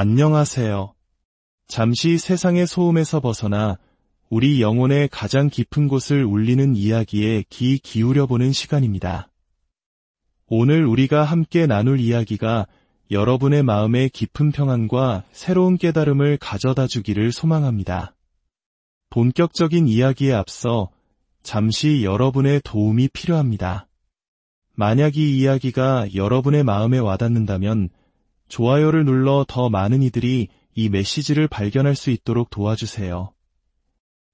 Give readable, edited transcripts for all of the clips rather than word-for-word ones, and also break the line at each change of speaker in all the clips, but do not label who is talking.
안녕하세요. 잠시 세상의 소음에서 벗어나 우리 영혼의 가장 깊은 곳을 울리는 이야기에 귀 기울여보는 시간입니다. 오늘 우리가 함께 나눌 이야기가 여러분의 마음에 깊은 평안과 새로운 깨달음을 가져다 주기를 소망합니다. 본격적인 이야기에 앞서 잠시 여러분의 도움이 필요합니다. 만약 이 이야기가 여러분의 마음에 와닿는다면 좋아요를 눌러 더 많은 이들이 이 메시지를 발견할 수 있도록 도와주세요.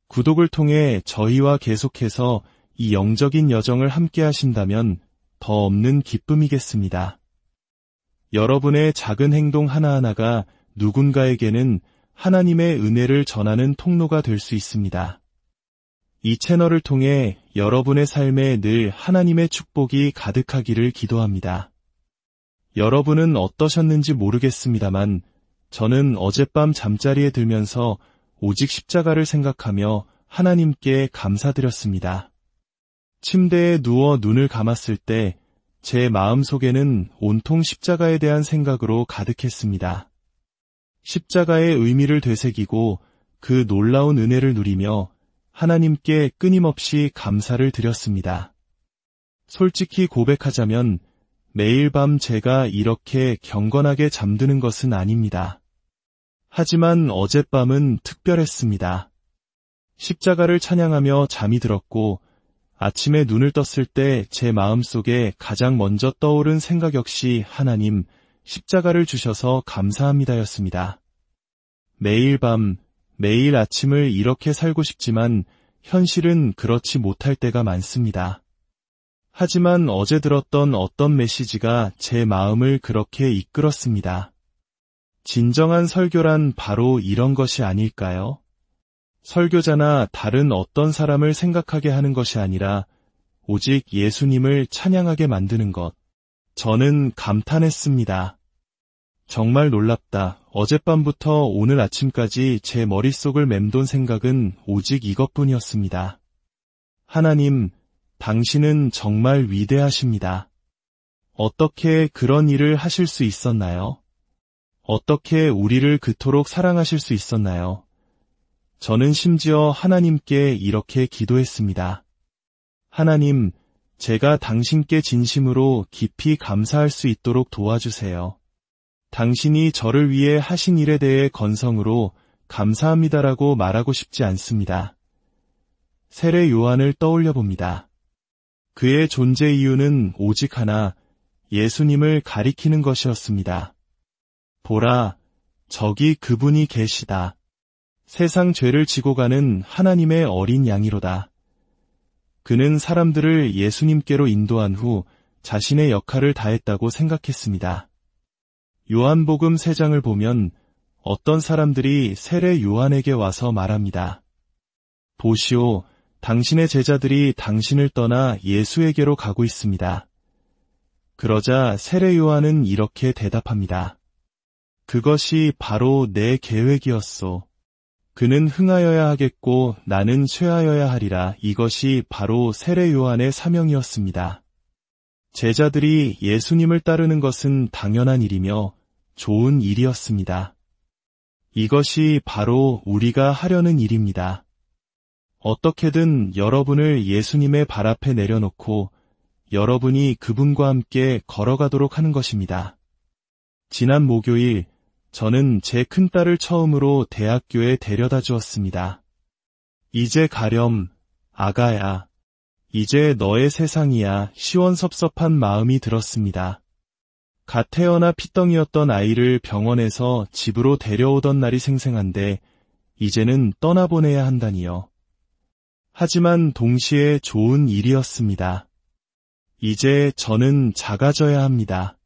구독을 통해 저희와 계속해서 이 영적인 여정을 함께 하신다면 더 없는 기쁨이겠습니다. 여러분의 작은 행동 하나하나가 누군가에게는 하나님의 은혜를 전하는 통로가 될 수 있습니다. 이 채널을 통해 여러분의 삶에 늘 하나님의 축복이 가득하기를 기도합니다. 여러분은 어떠셨는지 모르겠습니다만 저는 어젯밤 잠자리에 들면서 오직 십자가를 생각하며 하나님께 감사드렸습니다. 침대에 누워 눈을 감았을 때 제 마음속에는 온통 십자가에 대한 생각으로 가득했습니다. 십자가의 의미를 되새기고 그 놀라운 은혜를 누리며 하나님께 끊임없이 감사를 드렸습니다. 솔직히 고백하자면 매일 밤 제가 이렇게 경건하게 잠드는 것은 아닙니다. 하지만 어젯밤은 특별했습니다. 십자가를 찬양하며 잠이 들었고 아침에 눈을 떴을 때 제 마음속에 가장 먼저 떠오른 생각 역시 하나님, 십자가를 주셔서 감사합니다였습니다. 매일 밤, 매일 아침을 이렇게 살고 싶지만 현실은 그렇지 못할 때가 많습니다. 하지만 어제 들었던 어떤 메시지가 제 마음을 그렇게 이끌었습니다. 진정한 설교란 바로 이런 것이 아닐까요? 설교자나 다른 어떤 사람을 생각하게 하는 것이 아니라 오직 예수님을 찬양하게 만드는 것. 저는 감탄했습니다. 정말 놀랍다. 어젯밤부터 오늘 아침까지 제 머릿속을 맴돈 생각은 오직 이것뿐이었습니다. 하나님, 당신은 정말 위대하십니다. 어떻게 그런 일을 하실 수 있었나요? 어떻게 우리를 그토록 사랑하실 수 있었나요? 저는 심지어 하나님께 이렇게 기도했습니다. 하나님, 제가 당신께 진심으로 깊이 감사할 수 있도록 도와주세요. 당신이 저를 위해 하신 일에 대해 건성으로 감사합니다라고 말하고 싶지 않습니다. 세례 요한을 떠올려 봅니다. 그의 존재 이유는 오직 하나, 예수님을 가리키는 것이었습니다. 보라, 저기 그분이 계시다. 세상 죄를 지고 가는 하나님의 어린 양이로다. 그는 사람들을 예수님께로 인도한 후 자신의 역할을 다했다고 생각했습니다. 요한복음 3장을 보면 어떤 사람들이 세례 요한에게 와서 말합니다. 보시오, 당신의 제자들이 당신을 떠나 예수에게로 가고 있습니다. 그러자 세례 요한은 이렇게 대답합니다. 그것이 바로 내 계획이었소. 그는 흥하여야 하겠고 나는 쇠하여야 하리라. 이것이 바로 세례 요한의 사명이었습니다. 제자들이 예수님을 따르는 것은 당연한 일이며 좋은 일이었습니다. 이것이 바로 우리가 하려는 일입니다. 어떻게든 여러분을 예수님의 발 앞에 내려놓고 여러분이 그분과 함께 걸어가도록 하는 것입니다. 지난 목요일 저는 제 큰딸을 처음으로 대학교에 데려다 주었습니다. 이제 가렴, 아가야. 이제 너의 세상이야. 시원섭섭한 마음이 들었습니다. 갓 태어나 피덩이였던 아이를 병원에서 집으로 데려오던 날이 생생한데 이제는 떠나보내야 한다니요. 하지만 동시에 좋은 일이었습니다. 이제 저는 작아져야 합니다.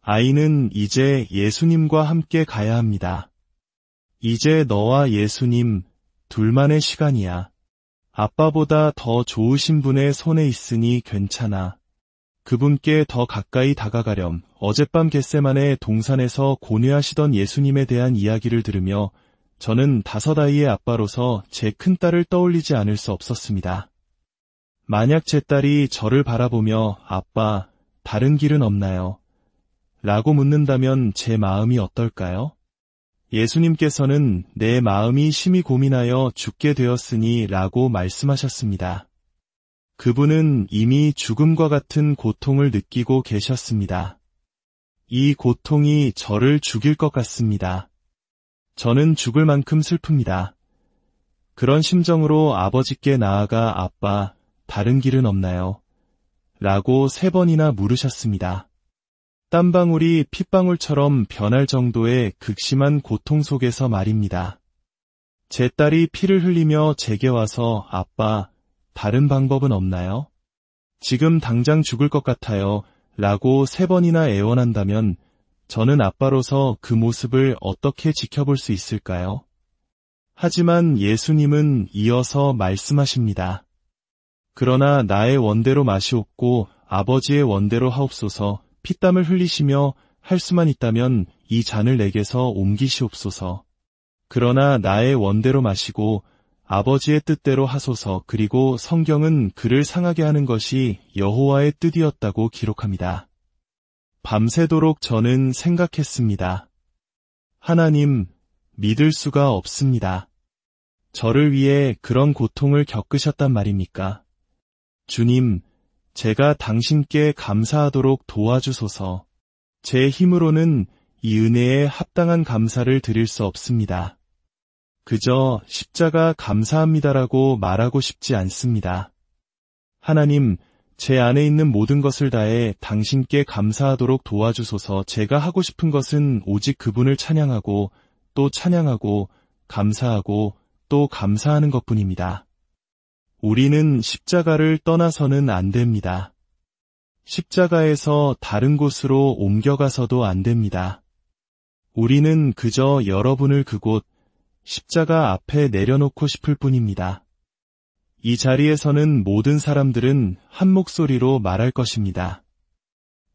아이는 이제 예수님과 함께 가야 합니다. 이제 너와 예수님 둘만의 시간이야. 아빠보다 더 좋으신 분의 손에 있으니 괜찮아. 그분께 더 가까이 다가가렴. 어젯밤 겟세마네 동산에서 고뇌하시던 예수님에 대한 이야기를 들으며 저는 5아이의 아빠로서 제 큰딸을 떠올리지 않을 수 없었습니다. 만약 제 딸이 저를 바라보며 아빠, 다른 길은 없나요? 라고 묻는다면 제 마음이 어떨까요? 예수님께서는 내 마음이 심히 고민하여 죽게 되었으니 라고 말씀하셨습니다. 그분은 이미 죽음과 같은 고통을 느끼고 계셨습니다. 이 고통이 저를 죽일 것 같습니다. 저는 죽을 만큼 슬픕니다. 그런 심정으로 아버지께 나아가 아빠, 다른 길은 없나요? 라고 3번이나 물으셨습니다. 땀방울이 핏방울처럼 변할 정도의 극심한 고통 속에서 말입니다. 제 딸이 피를 흘리며 제게 와서 아빠, 다른 방법은 없나요? 지금 당장 죽을 것 같아요. 라고 3번이나 애원한다면 저는 아빠로서 그 모습을 어떻게 지켜볼 수 있을까요? 하지만 예수님은 이어서 말씀하십니다. 그러나 나의 원대로 마시옵고 아버지의 원대로 하옵소서. 피땀을 흘리시며 할 수만 있다면 이 잔을 내게서 옮기시옵소서. 그러나 나의 원대로 마시고 아버지의 뜻대로 하소서. 그리고 성경은 그를 상하게 하는 것이 여호와의 뜻이었다고 기록합니다. 밤새도록 저는 생각했습니다. 하나님, 믿을 수가 없습니다. 저를 위해 그런 고통을 겪으셨단 말입니까? 주님, 제가 당신께 감사하도록 도와주소서. 제 힘으로는 이 은혜에 합당한 감사를 드릴 수 없습니다. 그저 십자가 감사합니다라고 말하고 싶지 않습니다. 하나님, 제 안에 있는 모든 것을 다해 당신께 감사하도록 도와주소서. 제가 하고 싶은 것은 오직 그분을 찬양하고 또 찬양하고 감사하고 또 감사하는 것뿐입니다. 우리는 십자가를 떠나서는 안 됩니다. 십자가에서 다른 곳으로 옮겨가서도 안 됩니다. 우리는 그저 여러분을 그곳 십자가 앞에 내려놓고 싶을 뿐입니다. 이 자리에서는 모든 사람들은 한 목소리로 말할 것입니다.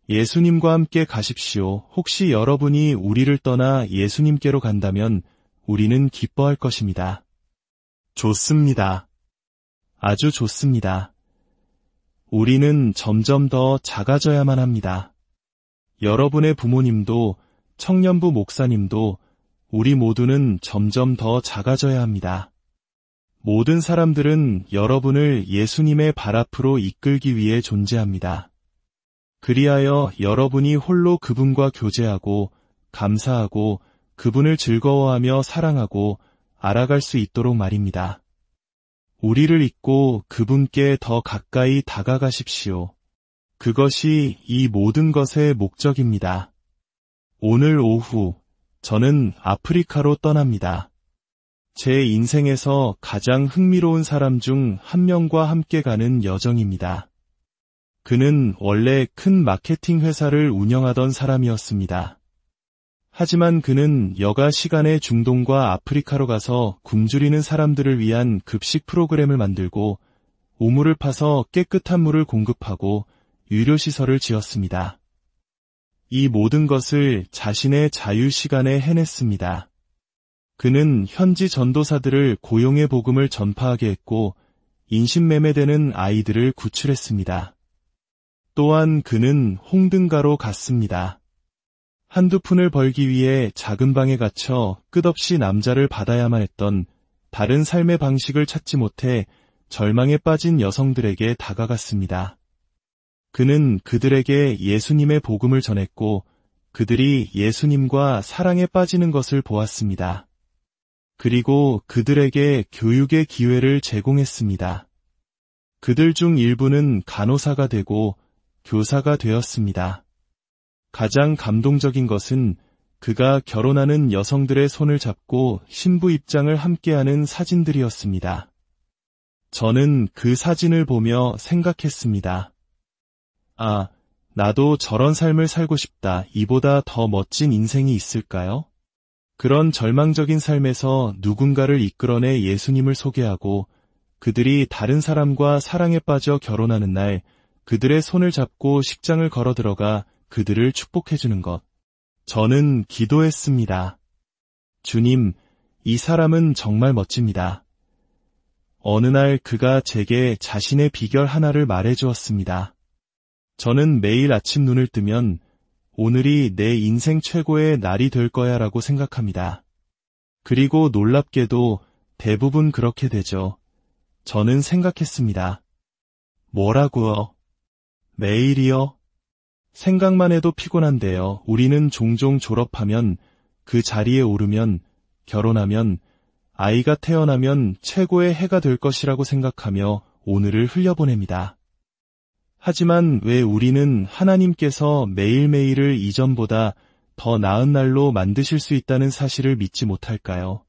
예수님과 함께 가십시오. 혹시 여러분이 우리를 떠나 예수님께로 간다면 우리는 기뻐할 것입니다. 좋습니다. 아주 좋습니다. 우리는 점점 더 작아져야만 합니다. 여러분의 부모님도 청년부 목사님도 우리 모두는 점점 더 작아져야 합니다. 모든 사람들은 여러분을 예수님의 발 앞으로 이끌기 위해 존재합니다. 그리하여 여러분이 홀로 그분과 교제하고 감사하고 그분을 즐거워하며 사랑하고 알아갈 수 있도록 말입니다. 우리를 잊고 그분께 더 가까이 다가가십시오. 그것이 이 모든 것의 목적입니다. 오늘 오후 저는 아프리카로 떠납니다. 제 인생에서 가장 흥미로운 사람 중 한 명과 함께 가는 여정입니다. 그는 원래 큰 마케팅 회사를 운영하던 사람이었습니다. 하지만 그는 여가 시간에 중동과 아프리카로 가서 굶주리는 사람들을 위한 급식 프로그램을 만들고 우물을 파서 깨끗한 물을 공급하고 유료시설을 지었습니다. 이 모든 것을 자신의 자유시간에 해냈습니다. 그는 현지 전도사들을 고용해 복음을 전파하게 했고 인신매매되는 아이들을 구출했습니다. 또한 그는 홍등가로 갔습니다. 한두 푼을 벌기 위해 작은 방에 갇혀 끝없이 남자를 받아야만 했던 다른 삶의 방식을 찾지 못해 절망에 빠진 여성들에게 다가갔습니다. 그는 그들에게 예수님의 복음을 전했고 그들이 예수님과 사랑에 빠지는 것을 보았습니다. 그리고 그들에게 교육의 기회를 제공했습니다. 그들 중 일부는 간호사가 되고 교사가 되었습니다. 가장 감동적인 것은 그가 결혼하는 여성들의 손을 잡고 신부 입장을 함께하는 사진들이었습니다. 저는 그 사진을 보며 생각했습니다. 아, 나도 저런 삶을 살고 싶다. 이보다 더 멋진 인생이 있을까요? 그런 절망적인 삶에서 누군가를 이끌어내 예수님을 소개하고 그들이 다른 사람과 사랑에 빠져 결혼하는 날 그들의 손을 잡고 식장을 걸어 들어가 그들을 축복해주는 것. 저는 기도했습니다. 주님, 이 사람은 정말 멋집니다. 어느 날 그가 제게 자신의 비결 하나를 말해주었습니다. 저는 매일 아침 눈을 뜨면 오늘이 내 인생 최고의 날이 될 거야 라고 생각합니다. 그리고 놀랍게도 대부분 그렇게 되죠. 저는 생각했습니다. 뭐라고요? 매일이요? 생각만 해도 피곤한데요. 우리는 종종 졸업하면, 그 자리에 오르면, 결혼하면, 아이가 태어나면 최고의 해가 될 것이라고 생각하며 오늘을 흘려보냅니다. 하지만 왜 우리는 하나님께서 매일매일을 이전보다 더 나은 날로 만드실 수 있다는 사실을 믿지 못할까요?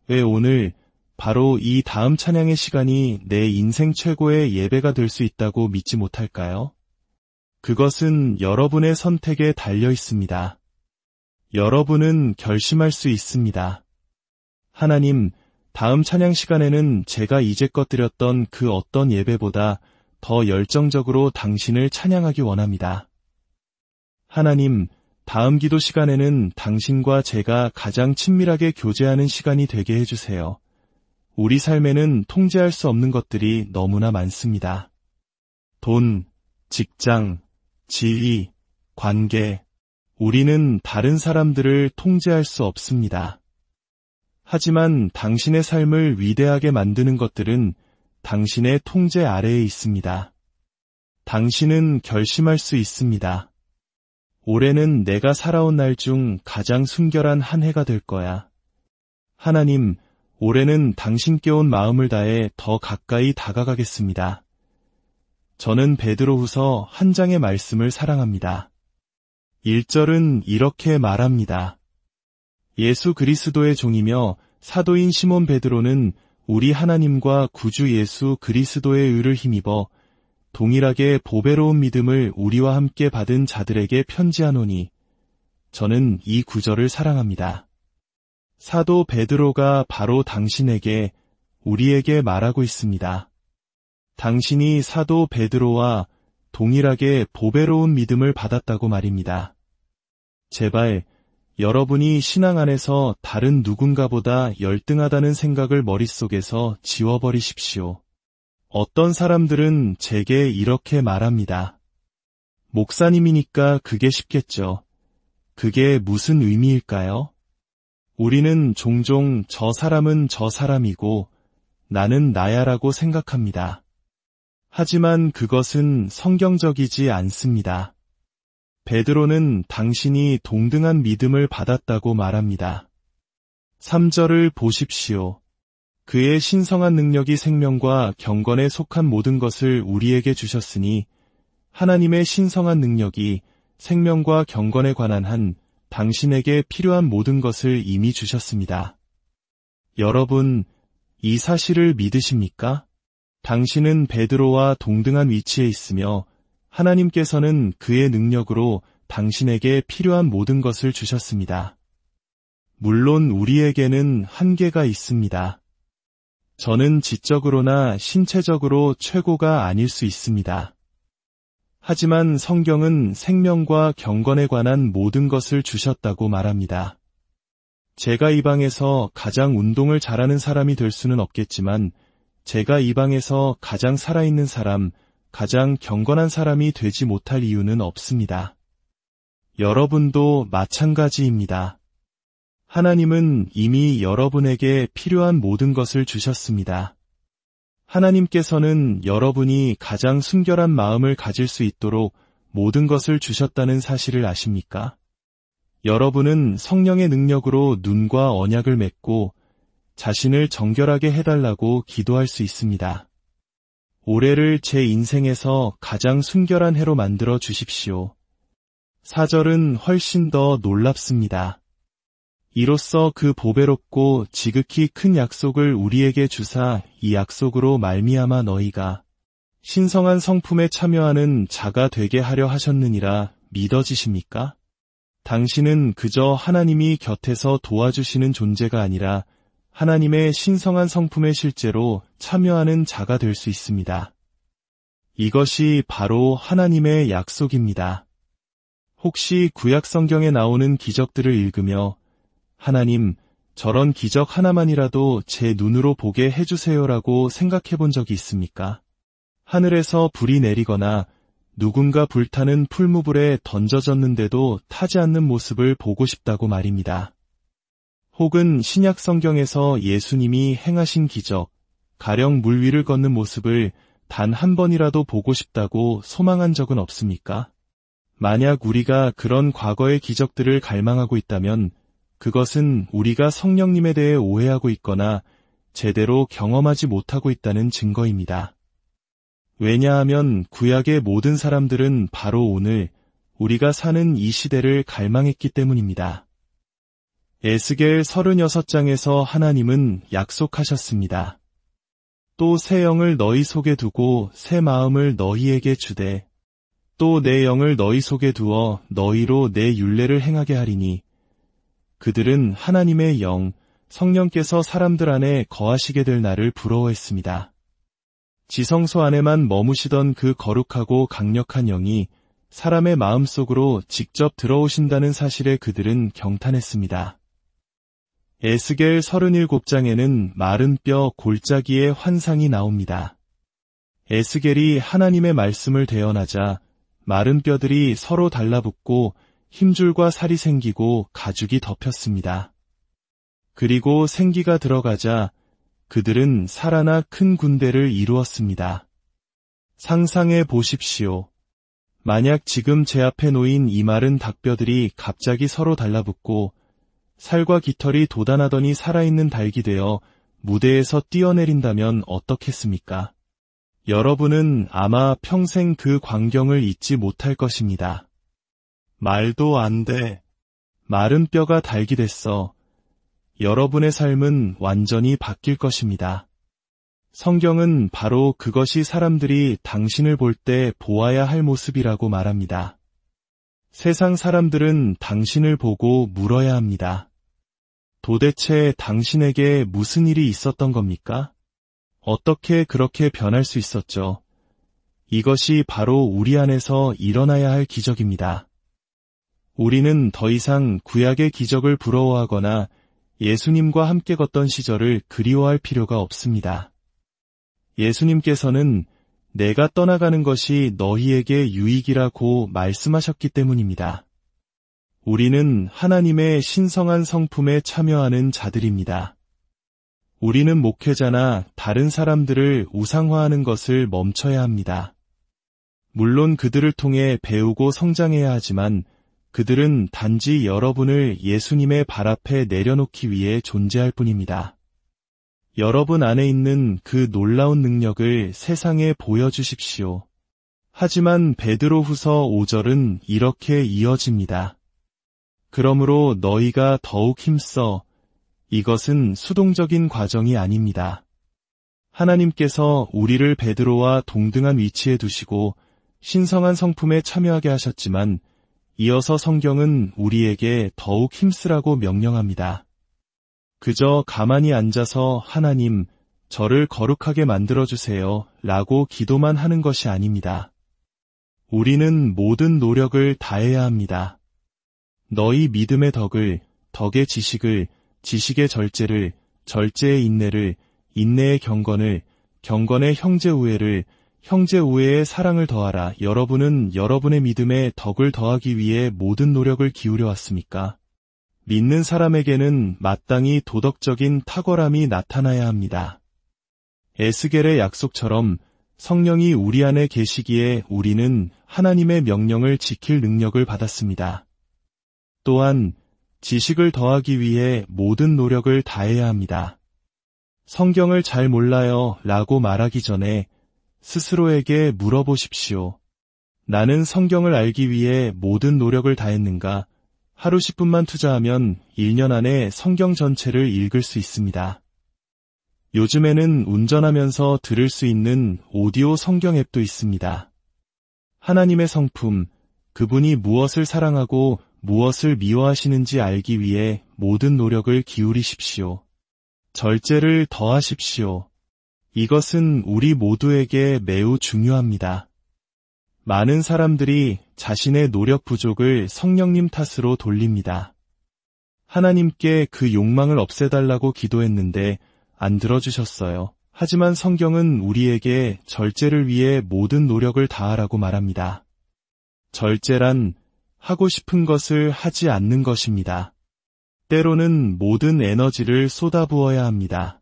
왜 오늘 바로 이 다음 찬양의 시간이 내 인생 최고의 예배가 될 수 있다고 믿지 못할까요? 그것은 여러분의 선택에 달려 있습니다. 여러분은 결심할 수 있습니다. 하나님, 다음 찬양 시간에는 제가 이제껏 드렸던 그 어떤 예배보다 더 열정적으로 당신을 찬양하기 원합니다. 하나님, 다음 기도 시간에는 당신과 제가 가장 친밀하게 교제하는 시간이 되게 해주세요. 우리 삶에는 통제할 수 없는 것들이 너무나 많습니다. 돈, 직장, 지위, 관계, 우리는 다른 사람들을 통제할 수 없습니다. 하지만 당신의 삶을 위대하게 만드는 것들은 당신의 통제 아래에 있습니다. 당신은 결심할 수 있습니다. 올해는 내가 살아온 날 중 가장 순결한 한 해가 될 거야. 하나님, 올해는 당신께 온 마음을 다해 더 가까이 다가가겠습니다. 저는 베드로후서 1장의 말씀을 사랑합니다. 1절은 이렇게 말합니다. 예수 그리스도의 종이며 사도인 시몬 베드로는 우리 하나님과 구주 예수 그리스도의 의를 힘입어 동일하게 보배로운 믿음을 우리와 함께 받은 자들에게 편지하노니. 저는 이 구절을 사랑합니다. 사도 베드로가 바로 당신에게, 우리에게 말하고 있습니다. 당신이 사도 베드로와 동일하게 보배로운 믿음을 받았다고 말입니다. 제발 여러분이 신앙 안에서 다른 누군가보다 열등하다는 생각을 머릿속에서 지워버리십시오. 어떤 사람들은 제게 이렇게 말합니다. 목사님이니까 그게 쉽겠죠. 그게 무슨 의미일까요? 우리는 종종 저 사람은 저 사람이고 나는 나야라고 생각합니다. 하지만 그것은 성경적이지 않습니다. 베드로는 당신이 동등한 믿음을 받았다고 말합니다. 3절을 보십시오. 그의 신성한 능력이 생명과 경건에 속한 모든 것을 우리에게 주셨으니 하나님의 신성한 능력이 생명과 경건에 관한 한 당신에게 필요한 모든 것을 이미 주셨습니다. 여러분, 이 사실을 믿으십니까? 당신은 베드로와 동등한 위치에 있으며 하나님께서는 그의 능력으로 당신에게 필요한 모든 것을 주셨습니다. 물론 우리에게는 한계가 있습니다. 저는 지적으로나 신체적으로 최고가 아닐 수 있습니다. 하지만 성경은 생명과 경건에 관한 모든 것을 주셨다고 말합니다. 제가 이 방에서 가장 운동을 잘하는 사람이 될 수는 없겠지만 제가 이 방에서 가장 살아있는 사람, 가장 경건한 사람이 되지 못할 이유는 없습니다. 여러분도 마찬가지입니다. 하나님은 이미 여러분에게 필요한 모든 것을 주셨습니다. 하나님께서는 여러분이 가장 순결한 마음을 가질 수 있도록 모든 것을 주셨다는 사실을 아십니까? 여러분은 성령의 능력으로 눈과 언약을 맺고 자신을 정결하게 해달라고 기도할 수 있습니다. 올해를 제 인생에서 가장 순결한 해로 만들어 주십시오. 4절은 훨씬 더 놀랍습니다. 이로써 그 보배롭고 지극히 큰 약속을 우리에게 주사 이 약속으로 말미암아 너희가 신성한 성품에 참여하는 자가 되게 하려 하셨느니라 믿어지십니까? 당신은 그저 하나님이 곁에서 도와주시는 존재가 아니라 하나님의 신성한 성품에 실제로 참여하는 자가 될 수 있습니다. 이것이 바로 하나님의 약속입니다. 혹시 구약 성경에 나오는 기적들을 읽으며 하나님, 저런 기적 하나만이라도 제 눈으로 보게 해주세요라고 생각해 본 적이 있습니까? 하늘에서 불이 내리거나 누군가 불타는 풀무불에 던져졌는데도 타지 않는 모습을 보고 싶다고 말입니다. 혹은 신약 성경에서 예수님이 행하신 기적, 가령 물 위를 걷는 모습을 단 한 번이라도 보고 싶다고 소망한 적은 없습니까? 만약 우리가 그런 과거의 기적들을 갈망하고 있다면 그것은 우리가 성령님에 대해 오해하고 있거나 제대로 경험하지 못하고 있다는 증거입니다. 왜냐하면 구약의 모든 사람들은 바로 오늘 우리가 사는 이 시대를 갈망했기 때문입니다. 에스겔 36장에서 하나님은 약속하셨습니다. 또 새 영을 너희 속에 두고 새 마음을 너희에게 주되 또 내 영을 너희 속에 두어 너희로 내 율례를 행하게 하리니 그들은 하나님의 영, 성령께서 사람들 안에 거하시게 될 날을 부러워했습니다. 지성소 안에만 머무시던 그 거룩하고 강력한 영이 사람의 마음속으로 직접 들어오신다는 사실에 그들은 경탄했습니다. 에스겔 37장에는 마른 뼈 골짜기의 환상이 나옵니다. 에스겔이 하나님의 말씀을 대언하자 마른 뼈들이 서로 달라붙고 힘줄과 살이 생기고 가죽이 덮였습니다. 그리고 생기가 들어가자 그들은 살아나 큰 군대를 이루었습니다. 상상해 보십시오. 만약 지금 제 앞에 놓인 이 마른 닭뼈들이 갑자기 서로 달라붙고 살과 깃털이 돋아나더니 살아있는 닭이 되어 무대에서 뛰어내린다면 어떻겠습니까? 여러분은 아마 평생 그 광경을 잊지 못할 것입니다. 말도 안 돼. 마른 뼈가 닭이 됐어. 여러분의 삶은 완전히 바뀔 것입니다. 성경은 바로 그것이 사람들이 당신을 볼 때 보아야 할 모습이라고 말합니다. 세상 사람들은 당신을 보고 물어야 합니다. 도대체 당신에게 무슨 일이 있었던 겁니까? 어떻게 그렇게 변할 수 있었죠? 이것이 바로 우리 안에서 일어나야 할 기적입니다. 우리는 더 이상 구약의 기적을 부러워하거나 예수님과 함께 걷던 시절을 그리워할 필요가 없습니다. 예수님께서는 내가 떠나가는 것이 너희에게 유익이라고 말씀하셨기 때문입니다. 우리는 하나님의 신성한 성품에 참여하는 자들입니다. 우리는 목회자나 다른 사람들을 우상화하는 것을 멈춰야 합니다. 물론 그들을 통해 배우고 성장해야 하지만 그들은 단지 여러분을 예수님의 발 앞에 내려놓기 위해 존재할 뿐입니다. 여러분 안에 있는 그 놀라운 능력을 세상에 보여주십시오. 하지만 베드로후서 5절은 이렇게 이어집니다. 그러므로 너희가 더욱 힘써. 이것은 수동적인 과정이 아닙니다. 하나님께서 우리를 베드로와 동등한 위치에 두시고 신성한 성품에 참여하게 하셨지만 이어서 성경은 우리에게 더욱 힘쓰라고 명령합니다. 그저 가만히 앉아서 하나님, 저를 거룩하게 만들어주세요 라고 기도만 하는 것이 아닙니다. 우리는 모든 노력을 다해야 합니다. 너희 믿음의 덕을, 덕의 지식을, 지식의 절제를, 절제의 인내를, 인내의 경건을, 경건의 형제 우애를, 형제 우애의 사랑을 더하라. 여러분은 여러분의 믿음에 덕을 더하기 위해 모든 노력을 기울여 왔습니까? 믿는 사람에게는 마땅히 도덕적인 탁월함이 나타나야 합니다. 에스겔의 약속처럼 성령이 우리 안에 계시기에 우리는 하나님의 명령을 지킬 능력을 받았습니다. 또한 지식을 더하기 위해 모든 노력을 다해야 합니다. 성경을 잘 몰라요 라고 말하기 전에 스스로에게 물어보십시오. 나는 성경을 알기 위해 모든 노력을 다했는가? 하루 10분만 투자하면 1년 안에 성경 전체를 읽을 수 있습니다. 요즘에는 운전하면서 들을 수 있는 오디오 성경 앱도 있습니다. 하나님의 성품, 그분이 무엇을 사랑하고 무엇을 미워하시는지 알기 위해 모든 노력을 기울이십시오. 절제를 더하십시오. 이것은 우리 모두에게 매우 중요합니다. 많은 사람들이 자신의 노력 부족을 성령님 탓으로 돌립니다. 하나님께 그 욕망을 없애달라고 기도했는데 안 들어주셨어요. 하지만 성경은 우리에게 절제를 위해 모든 노력을 다하라고 말합니다. 절제란 하고 싶은 것을 하지 않는 것입니다. 때로는 모든 에너지를 쏟아부어야 합니다.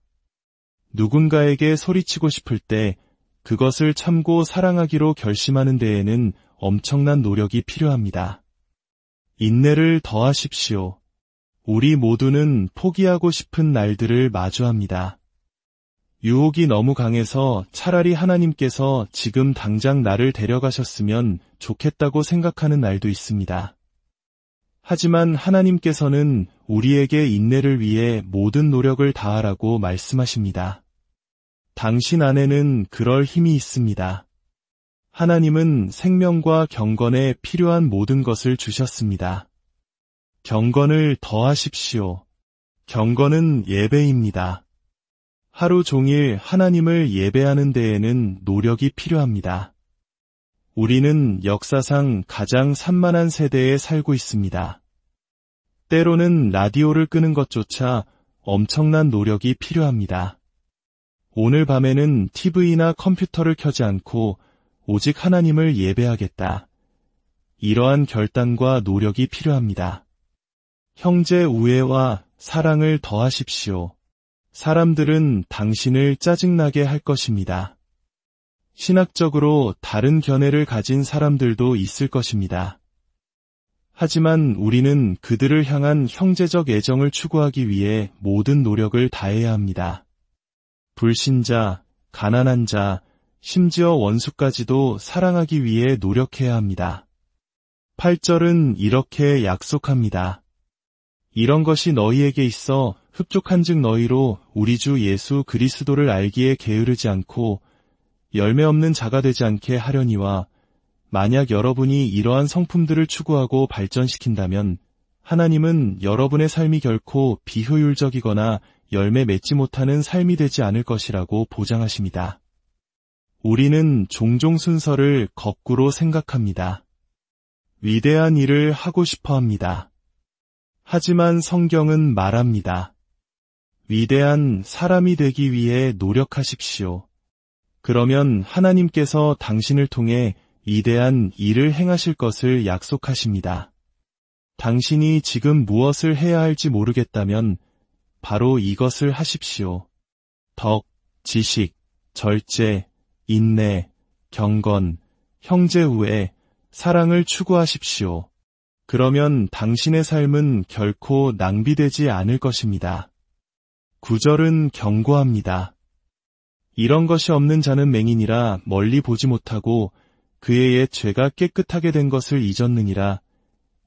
누군가에게 소리치고 싶을 때 그것을 참고 사랑하기로 결심하는 데에는 엄청난 노력이 필요합니다. 인내를 더하십시오. 우리 모두는 포기하고 싶은 날들을 마주합니다. 유혹이 너무 강해서 차라리 하나님께서 지금 당장 나를 데려가셨으면 좋겠다고 생각하는 날도 있습니다. 하지만 하나님께서는 우리에게 인내를 위해 모든 노력을 다하라고 말씀하십니다. 당신 안에는 그럴 힘이 있습니다. 하나님은 생명과 경건에 필요한 모든 것을 주셨습니다. 경건을 더하십시오. 경건은 예배입니다. 하루 종일 하나님을 예배하는 데에는 노력이 필요합니다. 우리는 역사상 가장 산만한 세대에 살고 있습니다. 때로는 라디오를 끄는 것조차 엄청난 노력이 필요합니다. 오늘 밤에는 TV나 컴퓨터를 켜지 않고 오직 하나님을 예배하겠다. 이러한 결단과 노력이 필요합니다. 형제 우애와 사랑을 더하십시오. 사람들은 당신을 짜증나게 할 것입니다. 신학적으로 다른 견해를 가진 사람들도 있을 것입니다. 하지만 우리는 그들을 향한 형제적 애정을 추구하기 위해 모든 노력을 다해야 합니다. 불신자, 가난한 자, 심지어 원수까지도 사랑하기 위해 노력해야 합니다. 8절은 이렇게 약속합니다. 이런 것이 너희에게 있어 흡족한즉 너희로 우리 주 예수 그리스도를 알기에 게으르지 않고 열매 없는 자가 되지 않게 하려니와 만약 여러분이 이러한 성품들을 추구하고 발전시킨다면 하나님은 여러분의 삶이 결코 비효율적이거나 열매 맺지 못하는 삶이 되지 않을 것이라고 보장하십니다. 우리는 종종 순서를 거꾸로 생각합니다. 위대한 일을 하고 싶어 합니다. 하지만 성경은 말합니다. 위대한 사람이 되기 위해 노력하십시오. 그러면 하나님께서 당신을 통해 위대한 일을 행하실 것을 약속하십니다. 당신이 지금 무엇을 해야 할지 모르겠다면 바로 이것을 하십시오. 덕, 지식, 절제, 인내, 경건, 형제 우애, 사랑을 추구하십시오. 그러면 당신의 삶은 결코 낭비되지 않을 것입니다. 9절은 경고합니다. 이런 것이 없는 자는 맹인이라 멀리 보지 못하고 그의 옛 죄가 깨끗하게 된 것을 잊었느니라.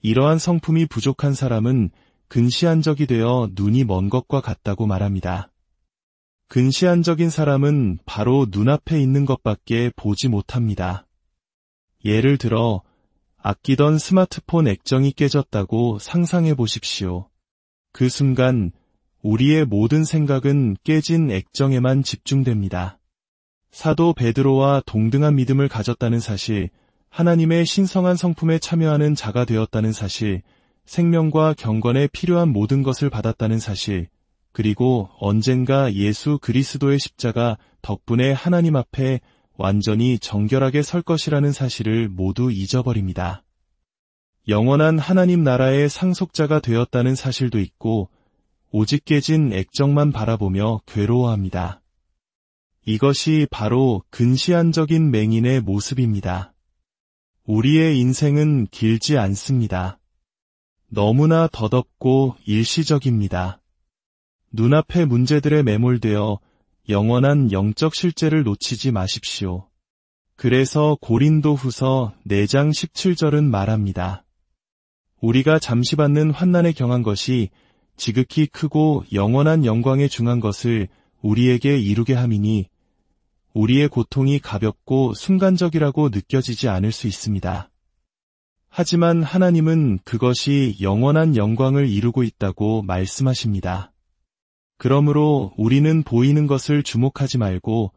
이러한 성품이 부족한 사람은 근시안적이 되어 눈이 먼 것과 같다고 말합니다. 근시안적인 사람은 바로 눈앞에 있는 것밖에 보지 못합니다. 예를 들어 아끼던 스마트폰 액정이 깨졌다고 상상해 보십시오. 그 순간 우리의 모든 생각은 깨진 액정에만 집중됩니다. 사도 베드로와 동등한 믿음을 가졌다는 사실, 하나님의 신성한 성품에 참여하는 자가 되었다는 사실, 생명과 경건에 필요한 모든 것을 받았다는 사실, 그리고 언젠가 예수 그리스도의 십자가 덕분에 하나님 앞에 완전히 정결하게 설 것이라는 사실을 모두 잊어버립니다. 영원한 하나님 나라의 상속자가 되었다는 사실도 있고 오직 깨진 액정만 바라보며 괴로워합니다. 이것이 바로 근시안적인 맹인의 모습입니다. 우리의 인생은 길지 않습니다. 너무나 더덥고 일시적입니다. 눈앞의 문제들에 매몰되어 영원한 영적 실제를 놓치지 마십시오. 그래서 고린도후서 4장 17절은 말합니다. 우리가 잠시 받는 환난에 경한 것이 지극히 크고 영원한 영광에 중한 것을 우리에게 이루게 함이니 우리의 고통이 가볍고 순간적이라고 느껴지지 않을 수 있습니다. 하지만 하나님은 그것이 영원한 영광을 이루고 있다고 말씀하십니다. 그러므로 우리는 보이는 것을 주목하지 말고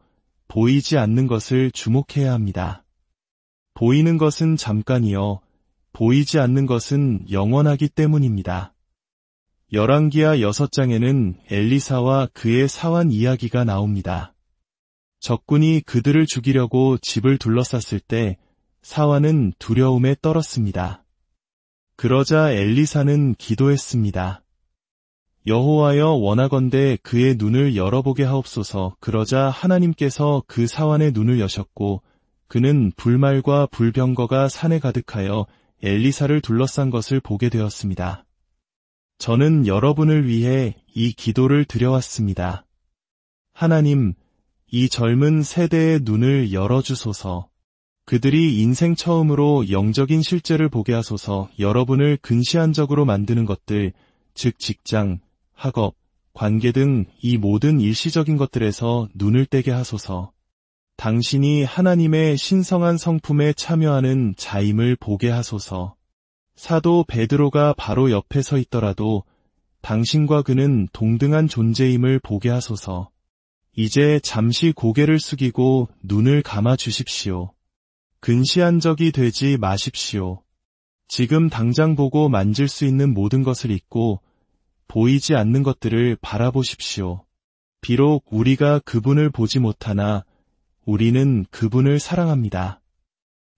보이지 않는 것을 주목해야 합니다. 보이는 것은 잠깐이요, 보이지 않는 것은 영원하기 때문입니다. 열왕기하 6장에는 엘리사와 그의 사환 이야기가 나옵니다. 적군이 그들을 죽이려고 집을 둘러쌌을 때 사환은 두려움에 떨었습니다. 그러자 엘리사는 기도했습니다. 여호와여 원하건대 그의 눈을 열어보게 하옵소서. 그러자 하나님께서 그 사환의 눈을 여셨고 그는 불말과 불병거가 산에 가득하여 엘리사를 둘러싼 것을 보게 되었습니다. 저는 여러분을 위해 이 기도를 드려왔습니다. 하나님, 이 젊은 세대의 눈을 열어주소서. 그들이 인생 처음으로 영적인 실제를 보게 하소서. 여러분을 근시안적으로 만드는 것들, 즉 직장, 학업, 관계 등 이 모든 일시적인 것들에서 눈을 떼게 하소서. 당신이 하나님의 신성한 성품에 참여하는 자임을 보게 하소서. 사도 베드로가 바로 옆에 서 있더라도 당신과 그는 동등한 존재임을 보게 하소서. 이제 잠시 고개를 숙이고 눈을 감아 주십시오. 근시안적이 되지 마십시오. 지금 당장 보고 만질 수 있는 모든 것을 잊고 보이지 않는 것들을 바라보십시오. 비록 우리가 그분을 보지 못하나 우리는 그분을 사랑합니다.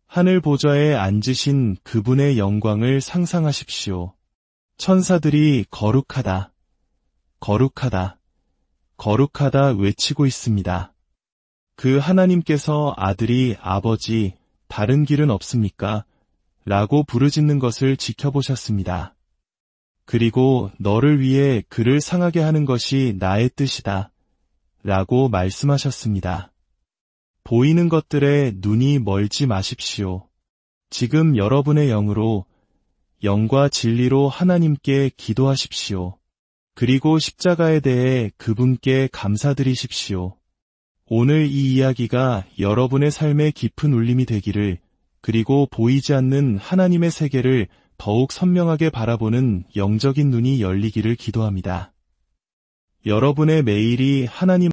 하늘 보좌에 앉으신 그분의 영광을 상상하십시오. 천사들이 거룩하다, 거룩하다, 거룩하다 외치고 있습니다. 그 하나님께서 아들이 아버지, 다른 길은 없습니까? 라고 부르짖는 것을 지켜보셨습니다. 그리고 너를 위해 그를 상하게 하는 것이 나의 뜻이다. 라고 말씀하셨습니다. 보이는 것들에 눈이 멀지 마십시오. 지금 여러분의 영으로, 영과 진리로 하나님께 기도하십시오. 그리고 십자가에 대해 그분께 감사드리십시오. 오늘 이 이야기가 여러분의 삶의 깊은 울림이 되기를, 그리고 보이지 않는 하나님의 세계를 더욱 선명하게 바라보는 영적인 눈이 열리기를 기도합니다. 여러분의 매일이 하나님